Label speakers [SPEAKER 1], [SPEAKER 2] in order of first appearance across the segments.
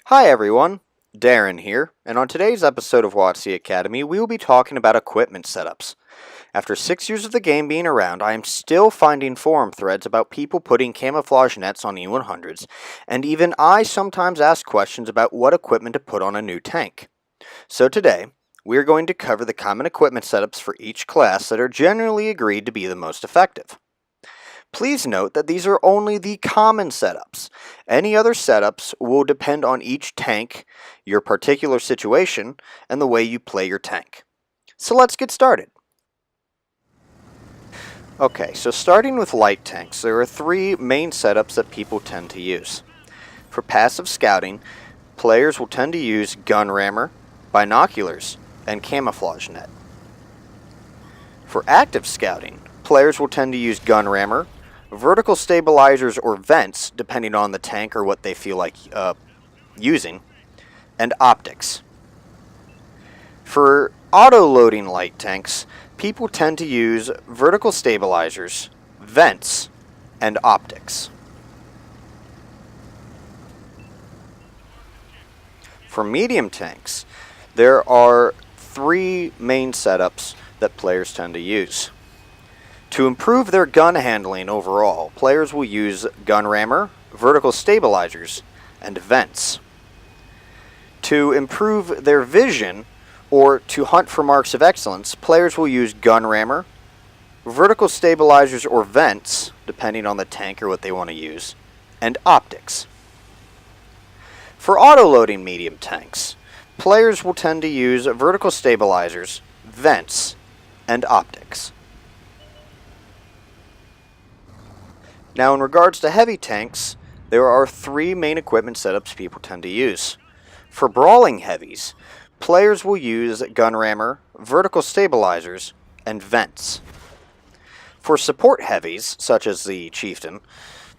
[SPEAKER 1] Hi everyone, Darren here, and on today's episode of WotC Academy, we will be talking about equipment setups. After 6 years of the game being around, I am still finding forum threads about people putting camouflage nets on E100s, and even I sometimes ask questions about what equipment to put on a new tank. So today, we are going to cover the common equipment setups for each class that are generally agreed to be the most effective. Please note that these are only the common setups. Any other setups will depend on each tank, your particular situation, and the way you play your tank. So let's get started. Okay, so starting with light tanks, there are three main setups that people tend to use. For passive scouting, players will tend to use gun rammer, binoculars, and camouflage net. For active scouting, players will tend to use gun rammer, vertical stabilizers or vents, depending on the tank or what they feel like using, and optics. For auto-loading light tanks, people tend to use vertical stabilizers, vents, and optics. For medium tanks, there are three main setups that players tend to use. To improve their gun handling overall, players will use gun rammer, vertical stabilizers, and vents. To improve their vision, or to hunt for marks of excellence, players will use gun rammer, vertical stabilizers or vents, depending on the tank or what they want to use, and optics. For auto-loading medium tanks, players will tend to use vertical stabilizers, vents, and optics. Now, in regards to heavy tanks, there are three main equipment setups people tend to use. For brawling heavies, players will use gun rammer, vertical stabilizers, and vents. For support heavies, such as the Chieftain,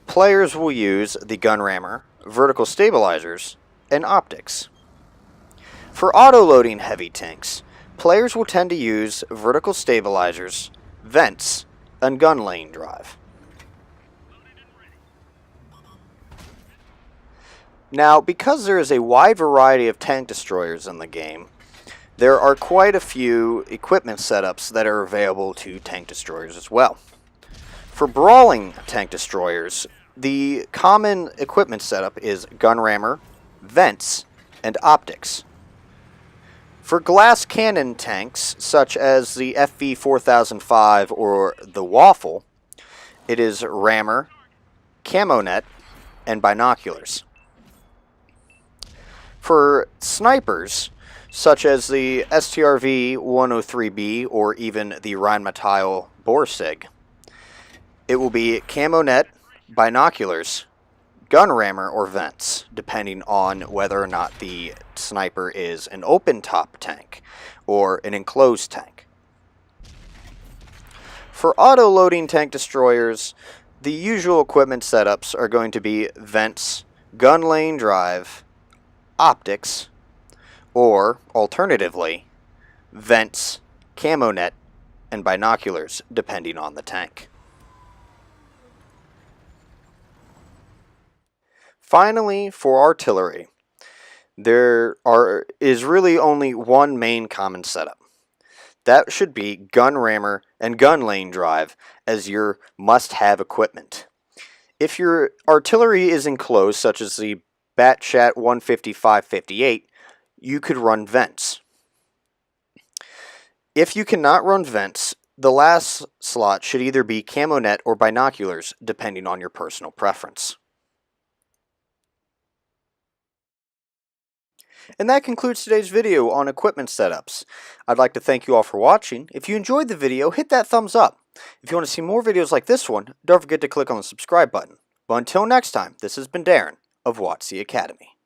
[SPEAKER 1] players will use the gun rammer, vertical stabilizers, and optics. For auto-loading heavy tanks, players will tend to use vertical stabilizers, vents, and gun lane drive. Now, because there is a wide variety of tank destroyers in the game, there are quite a few equipment setups that are available to tank destroyers as well. For brawling tank destroyers, the common equipment setup is gun rammer, vents, and optics. For glass cannon tanks, such as the FV4005 or the Waffle, it is rammer, camo net, and binoculars. For snipers, such as the STRV-103B or even the Rheinmetall Borsig, it will be camo net, binoculars, gun rammer, or vents, depending on whether or not the sniper is an open-top tank or an enclosed tank. For auto-loading tank destroyers, the usual equipment setups are going to be vents, gun lane drive, optics, or, alternatively, vents, camo net, and binoculars, depending on the tank. Finally, for artillery, there is really only one main common setup. That should be gun rammer and gun lane drive as your must-have equipment. If your artillery is enclosed, such as the Batchat 155-58, you could run vents. If you cannot run vents, the last slot should either be camo net or binoculars, depending on your personal preference. And that concludes today's video on equipment setups. I'd like to thank you all for watching. If you enjoyed the video, hit that thumbs up. If you want to see more videos like this one, don't forget to click on the subscribe button. But until next time, this has been Darren of WotC Academy.